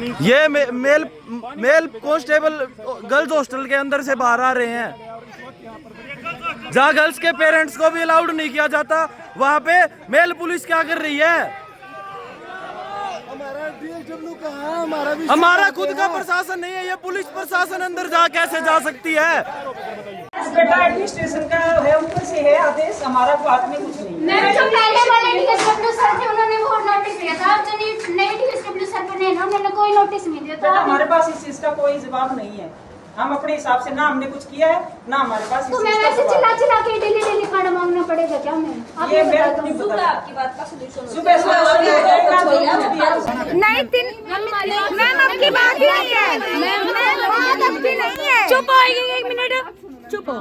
ये mail constable girls hostel के अंदर से बाहर आ रहे हैं, जहाँ गर्ल्स के पेरेंट्स को भी अलाउड नहीं किया जाता, वहाँ पे मेल पुलिस क्या कर रही है? हमारा खुद का प्रशासन नहीं है, ये पुलिस प्रशासन अंदर कैसे जा सकती है? बेटा एडमिनिस्ट्रेशन का है, ऊपर से है आदेश, हमारा हाथ में कुछ नहीं। मैम जो पहले वाले डीएसडब्ल्यू सर थे उन्होंने वो नोटिस दिया था, अब जो नए डीएसडब्ल्यू सर बने ना उन्होंने कोई नोटिस नहीं दिया था। हमारे पास इस चीज का कोई जवाब नहीं है, हम अपने हिसाब से ना हमने कुछ किया है ना हमारे पास। तो मैम ऐसे चिल्ला चिल्ला के डेली खाना मांगना पड़ेगा क्या? मैम ये सुबह आपकी बात का सोल्यूशन सुबह नहीं तीन मैम आपकी बात ही नहीं है, मैम बात आपकी नहीं है। चुप हो एक मिनट, चुप हो।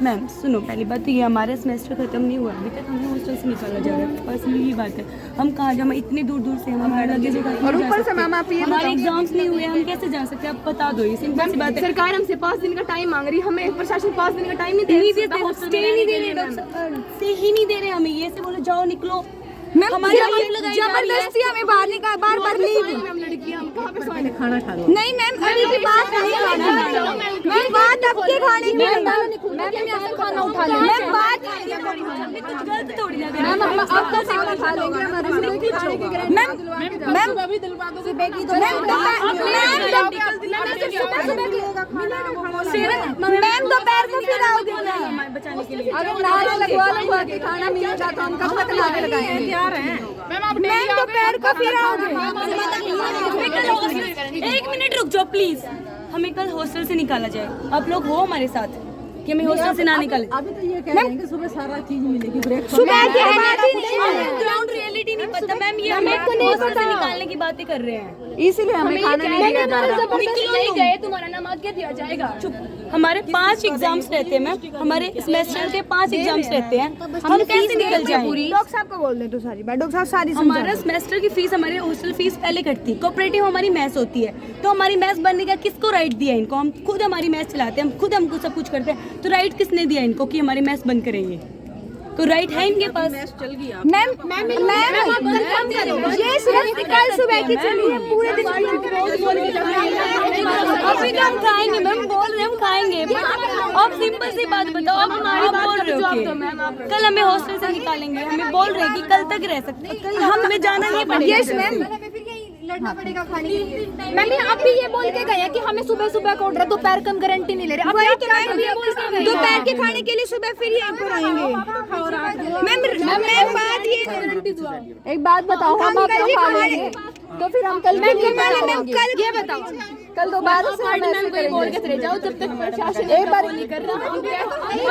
मैम सुनो, पहली बात तो ये हमारा सेमेस्टर खत्म नहीं हुआ अभी तक, हमें हॉस्टल से निकाला जा रहा है, पर्सनली ये बात है। हम कहाँ जाए, इतने दूर दूर से हमारे लगे और ऊपर से मैम आप ये हमारे एग्जाम्स नहीं हुए, हम कैसे जा सकते हैं? आप बता दो, ये सिंपल सी बात है। सरकार हमसे 5 दिन का टाइम मांग रही है, हमें प्रशासन 5 दिन का टाइम नहीं दे रहे, स्टे ही नहीं दे रहे हमें। ये से बोलो जाओ निकलो, जबरदस्ती हमें बाहर निकाल, बार बार नहीं मैम अभी की बात नहीं, मैम बात आपके खाने की खाना उठा लें, मैम बात कुछ गलत थोड़ी ना करें, मैम आपका खाना खा लेंगे हमारे मैम अभी दिलवा दो सुबह की, तो मैम दोपहर को फिर आओगे ना बचाने के लिए, अगर नारा लगवा के खाना मिल जाता हम कब तक नारे लगाएंगे? मैम दोपहर को फिर आओगे? एक मिनट रुक जाओ प्लीज, हमें कल हॉस्टल से निकाला जाए, आप लोग हो हमारे साथ कि हमें हॉस्टल से ना निकाले। अभी तो ये कह रहे हैं कि सुबह सारा चीज मिलेगी, सुबह ग्राउंड रियलिटी नहीं पता मैम, ये हमें हॉस्टल से निकालने की बातें कर रहे हैं, इसीलिए हमें खाना नहीं गए, तुम्हारा नाम आगे दिया जाएगा। चुप, हमारे 5 एग्जाम्स रहते हैं मैम, हमारे सेमेस्टर के 5 एग्जाम्स रहते हैं, हम कैसे निकल जाएं? डॉक्टर साहब को बोल दे तो सारी बात, डॉक्टर साहब सारी हमारा सेमेस्टर की फीस, हमारे हॉस्टल फीस पहले कटती, कोऑपरेटिव हमारी मैस होती है, तो हमारी मैस बनने का किसको राइट दिया इनको? हम खुद हमारी मैस चलाते हैं, हम खुद हमको सब कुछ करते हैं, तो राइट किसने दिया इनको कि हमारी मैस बंद करेंगे? तो राइट है इनके पास। मैम ये सिर्फ कल सुबह की चली है, पूरे दिन अभी तो हम खाएंगे मैम, बोल रहे हम खाएंगे। आप सिंपल सी बात बताओ, आप हमारी बोल रहे हो कि कल हमें हॉस्टल से निकालेंगे, हमें बोल रहे हैं कि कल तक रह सकते, हमें जाना नहीं पड़ेगा। यस मैम, लड़ना पड़ेगा खाने के लिए। मैम अभी ये बोल के गया कि हमें सुबह सुबह का ऑर्डर, दोपहर का हम गारंटी नहीं ले रहे, दोपहर के खाने के लिए सुबह फिर यहीं पर आएंगे। मैम बात ये, एक बात बताओ, हम आपको खा लेंगे तो फिर हम कल कल ये बताओ, कल दोबारा से मैम कोई बोल के चले जाओ, जब तक प्रशासन एक बार नहीं कर रहा हम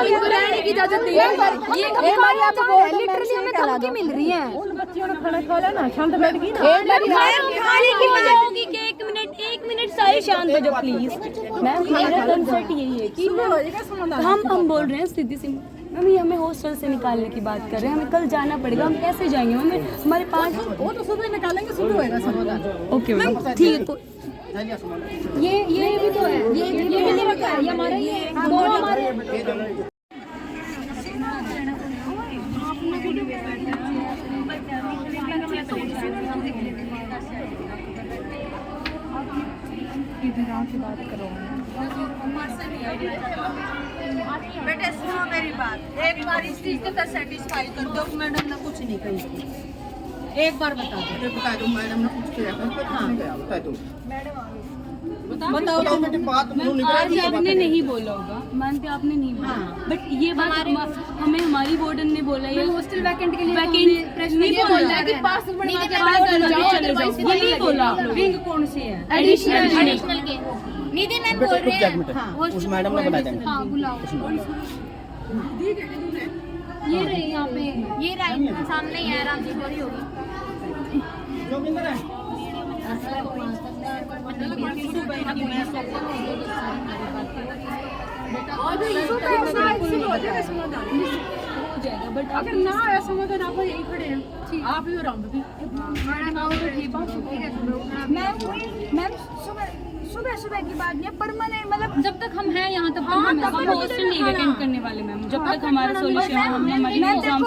इनको रहने की इजाजत नहीं है। ये बार आप बोल लिटरली हमें धमकी मिल रही है, उन बच्चियों ने खाना खा लेना, शांत बैठ गई ना। एक बार खाने की हो जाओगी कि एक मिनट सारे शांत हो जाओ प्लीज। मैम हमारा कंसर्ट यही है कि हम बोल रहे हैं सीधी सी मैम, ये हमें हॉस्टल से निकालने की बात कर रहे हैं, हमें कल जाना पड़ेगा, हम कैसे जाएंगे? हमें हमारे 5 वो तो सुबह निकालेंगे, सुबह होएगा समाधान। ओके मैम ठीक है। तो ये भी तो है, ये भी नहीं रखा है, ये हमारा ये दोनों हमारे बात करो। बेटे सुनो मेरी बात, एक बार इस चीज के सेटिस्फाई कर दो, मैडम ने कुछ नहीं कही, एक बार बता दो मैडम ने कुछ किया। बताओ आज आपने नहीं बोला होगा, मानते आपने नहीं बोला, बट ये बात हमें हमारी वार्डन ने बोला, ये हॉस्टल वैकेंट के लिए नहीं बोला कि पास बनवा के बाद चले जाओ, ये नहीं बोला। विंग कौन सी है? एडिशनल के निधि मैम बोल रहे हैं, उस मैडम ने बताया था। हाँ बुलाओ, ये रहे यहाँ पे, ये राइट सामने ही है, राम जी बोरी होगी। बट अगर ना आया समाधान, आप यही खड़े हैं, आप ही और हम भी। मैम सुबह सुबह की बात नहीं है, परमानेंट मतलब जब तक हम हैं यहाँ तब हम हॉस्टल नहीं वेकेंट करने वाले मैम, जब तक हमारा सोल्यूशन हमारी एग्जाम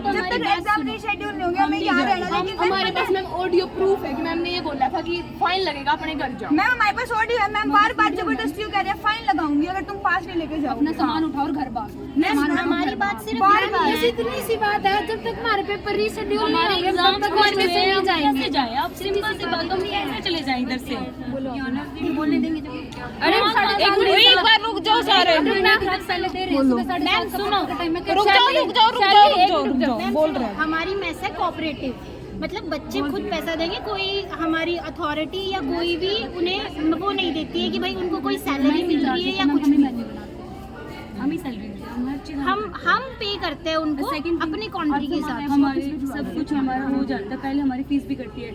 जब तक एग्जाम रिशेड्यूल नहीं होंगे हमें यहाँ रहना। लेकिन हमारे पास मैम ऑडियो प्रूफ है कि मैम ने ये बोला था कि फाइन लगेगा, अपने घर जाओ। मैम हमारे पास ऑडियो है, मैम बार बार जबरदस्ती कह रहे हैं फाइन लगाऊंगी अगर तुम पास नहीं लेके जाओ। अपना सामान उठाओ और घर भागो। हमारी बात सिर्फ बार इतनी सी बात है, जब तक हमारे पेपर रीशेड्यूल नहीं हमारे होंगे एग्जाम तब तक घर में से नहीं जाएंगे। जाए आप सिंपल सी बात, हम कैसे चले जाएं इधर से? बोलने देंगे जब अरे एक बार रुक जाओ सारे, मैम सुनो, रुक जाओ बोल रहे हैं। हमारी मेस है कोऑपरेटिव, मतलब बच्चे खुद पैसा देंगे, कोई हमारी अथॉरिटी या कोई भी उन्हें वो नहीं देती है कि भाई उनको कोई सैलरी मिल रही है या कुछ भी। हम ही सैलरी हम पे करते हैं उनको अपनी क्वांटिटी के हिसाब से। हमारे सब कुछ हमारा हो जाता है, पहले हमारी फीस भी कटती है,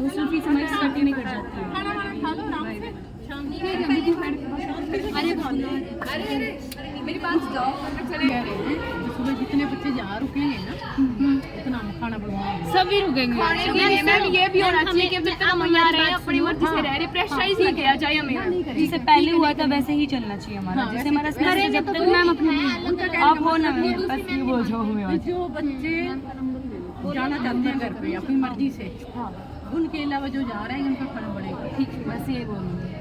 हॉस्टल फीस हमारी कटी नहीं कट जाती है। अरे मेरी बात जाओ, चले गए सुबह जितने बच्चे यहाँ रुकेंगे ना उतना हम खाना बनवाएंगे, सभी रुकेंगे खाने के लिए। मैम ये भी होना चाहिए कि जब तक हम यहाँ रहे अपनी मर्जी से रह रहे, प्रेशराइज नहीं किया जाए हमें। जैसे पहले हुआ था वैसे ही चलना चाहिए हमारा, जैसे हमारा सेमेस्टर जब तक मैम अपने आप हो ना मैम, बस ये बोल जाओ हमें। जो बच्चे जाना चाहते हैं घर पे अपनी मर्जी से, उनके अलावा जो जा रहे हैं उनका फर्क पड़ेगा। ठीक है, बस ये बोलूँगी।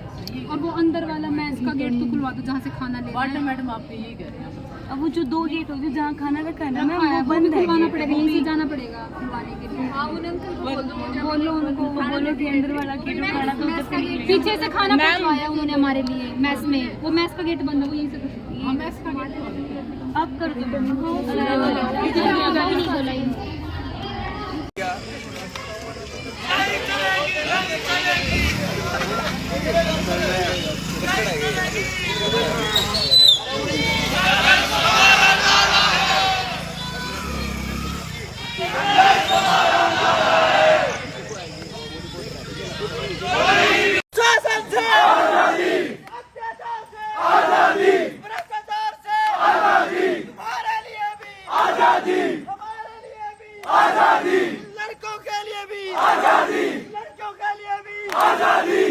और वो अंदर वाला मैस का गेट तो खुलवा दो जहाँ से खाना ले। वाटर मैडम आपको यही कह रहे हैं। अब वो जो 2 गेट होते जहाँ खाना रखा है ना मैम, वो बंद है, खुलवाना पड़ेगा, यहीं से जाना पड़ेगा खुलवाने के लिए। बोलो उनको, बोलो कि अंदर वाला गेट खाना तो उधर से निकलेगा। पीछे से खाना पहुंचवाया उन्होंने हमारे लिए मैस में, वो मैस का गेट बंद है, वो यहीं से आप कर दो। आजादी लड़कों के लिए भी, आजादी लड़कों के लिए भी, आजादी।